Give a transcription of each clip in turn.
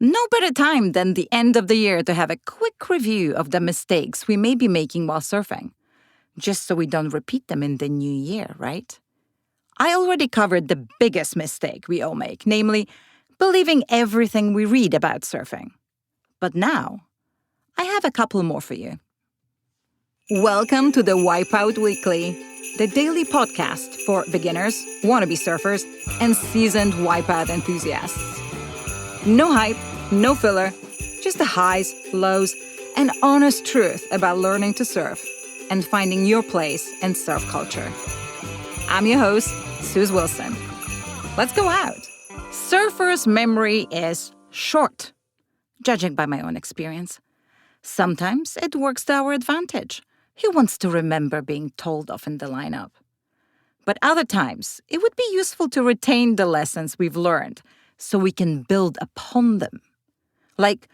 No better time than the end of the year to have a quick review of the mistakes we may be making while surfing, just so we don't repeat them in the new year, right? I already covered the biggest mistake we all make, namely, believing everything we read about surfing. But now, I have a couple more for you. Welcome to the Wipeout Weekly, the daily podcast for beginners, wannabe surfers, and seasoned wipeout enthusiasts. No hype, no filler, just the highs, lows, and honest truth about learning to surf and finding your place in surf culture. I'm your host, Suze Wilson. Let's go out. Surfers' memory is short, judging by my own experience. Sometimes it works to our advantage. Who wants to remember being told off in the lineup? But other times, it would be useful to retain the lessons we've learned so we can build upon them. Like,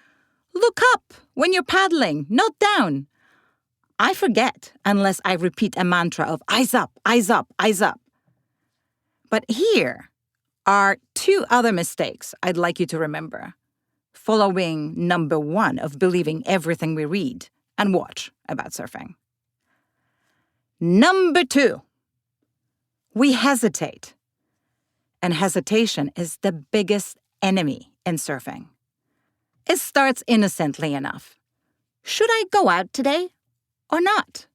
look up when you're paddling, not down. I forget unless I repeat a mantra of eyes up, eyes up, eyes up. But here are two other mistakes I'd like you to remember, following number one of believing everything we read and watch about surfing. Number two, we hesitate. And hesitation is the biggest enemy in surfing. It starts innocently enough. Should I go out today or not?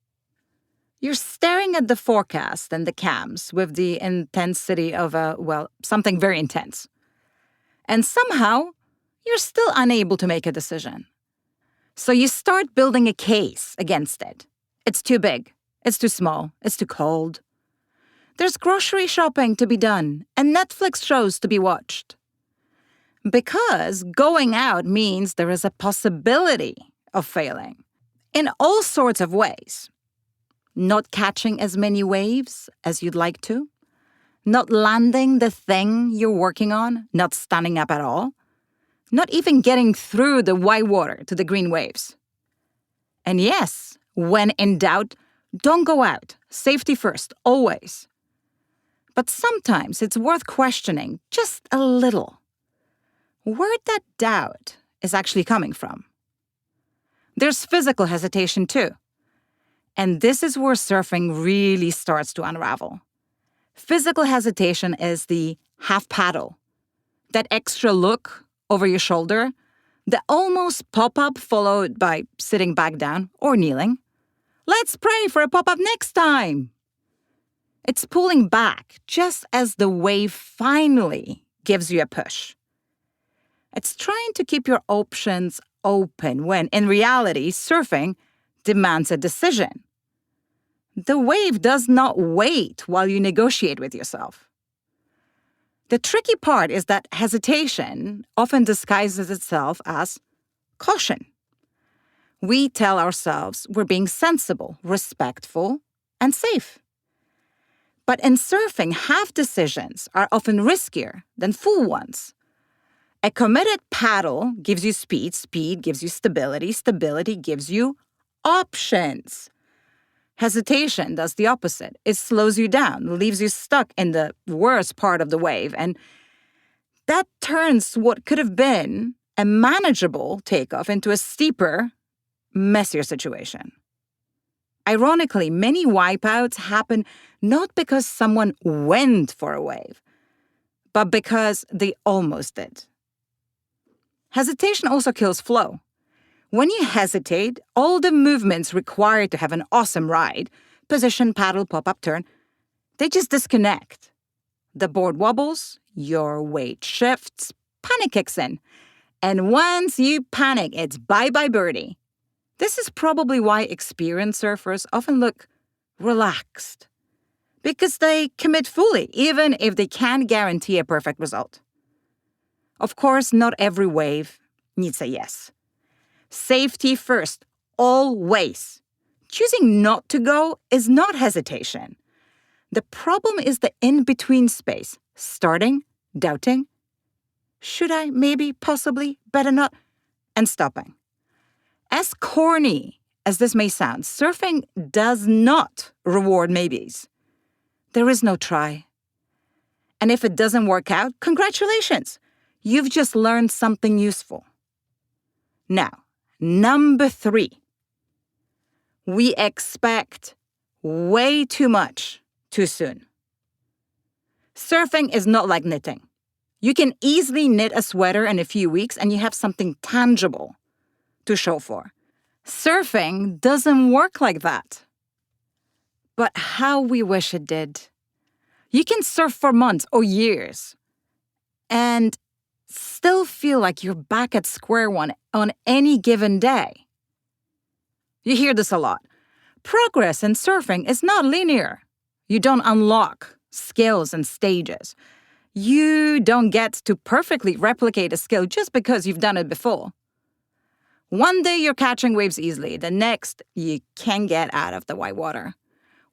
You're staring at the forecast and the cams with the intensity of something very intense. And somehow, you're still unable to make a decision. So you start building a case against it. It's too big. It's too small. It's too cold. There's grocery shopping to be done and Netflix shows to be watched. Because going out means there is a possibility of failing in all sorts of ways. Not catching as many waves as you'd like to, not landing the thing you're working on, not standing up at all, not even getting through the white water to the green waves. And yes, when in doubt, don't go out. Safety first, always. But sometimes it's worth questioning just a little where that doubt is actually coming from. There's physical hesitation too. And this is where surfing really starts to unravel. Physical hesitation is the half paddle, that extra look over your shoulder, the almost pop-up followed by sitting back down or kneeling. Let's pray for a pop-up next time. It's pulling back just as the wave finally gives you a push. It's trying to keep your options open when, in reality, surfing demands a decision. The wave does not wait while you negotiate with yourself. The tricky part is that hesitation often disguises itself as caution. We tell ourselves we're being sensible, respectful, and safe. But in surfing, half decisions are often riskier than full ones. A committed paddle gives you speed, speed gives you stability, stability gives you options. Hesitation does the opposite. It slows you down, leaves you stuck in the worst part of the wave, and that turns what could have been a manageable takeoff into a steeper, messier situation. Ironically, many wipeouts happen not because someone went for a wave, but because they almost did. Hesitation also kills flow. When you hesitate, all the movements required to have an awesome ride, position, paddle, pop-up, turn, they just disconnect. The board wobbles, your weight shifts, panic kicks in. And once you panic, it's bye-bye birdie. This is probably why experienced surfers often look relaxed, because they commit fully, even if they can't guarantee a perfect result. Of course, not every wave needs a yes. Safety first, always. Choosing not to go is not hesitation. The problem is the in-between space, starting, doubting. Should I, maybe, possibly, better not, and stopping. As corny as this may sound, surfing does not reward maybes. There is no try. And if it doesn't work out, congratulations. you've just learned something useful. Now, number 3. We expect way too much too soon. Surfing is not like knitting. You can easily knit a sweater in a few weeks and you have something tangible to show for. Surfing doesn't work like that. But how we wish it did. You can surf for months or years and still feel like you're back at square one on any given day. You hear this a lot. Progress in surfing is not linear. You don't unlock skills and stages. You don't get to perfectly replicate a skill just because you've done it before. One day you're catching waves easily, the next you can't get out of the white water.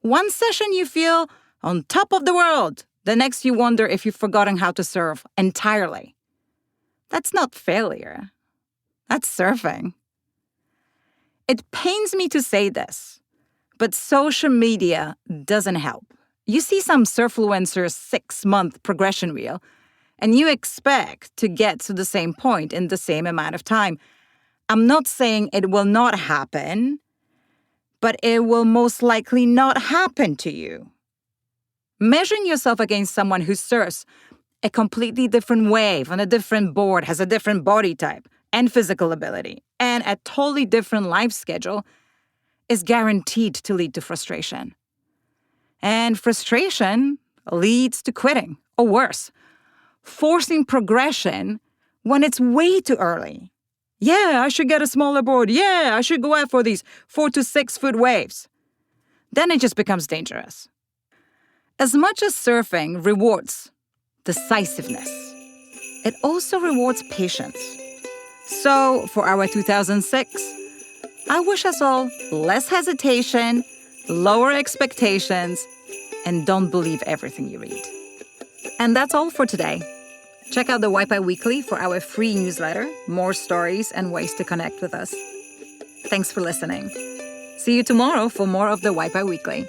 One session you feel on top of the world, the next you wonder if you've forgotten how to surf entirely. That's not failure. That's surfing. It pains me to say this, but social media doesn't help. You see some surfluencer's 6-month progression reel, and you expect to get to the same point in the same amount of time. I'm not saying it will not happen, but it will most likely not happen to you. Measuring yourself against someone who surfs a completely different wave on a different board, has a different body type and physical ability, and a totally different life schedule is guaranteed to lead to frustration. And frustration leads to quitting, or worse, forcing progression when it's way too early. Yeah, I should get a smaller board. Yeah, I should go out for these 4 to 6 foot waves. Then it just becomes dangerous. As much as surfing rewards decisiveness, it also rewards patience. So for our 2006, I wish us all less hesitation, lower expectations, and don't believe everything you read. And that's all for today. Check out the Wipe Weekly for our free newsletter, more stories and ways to connect with us. Thanks for listening. See you tomorrow for more of the Wipe Weekly.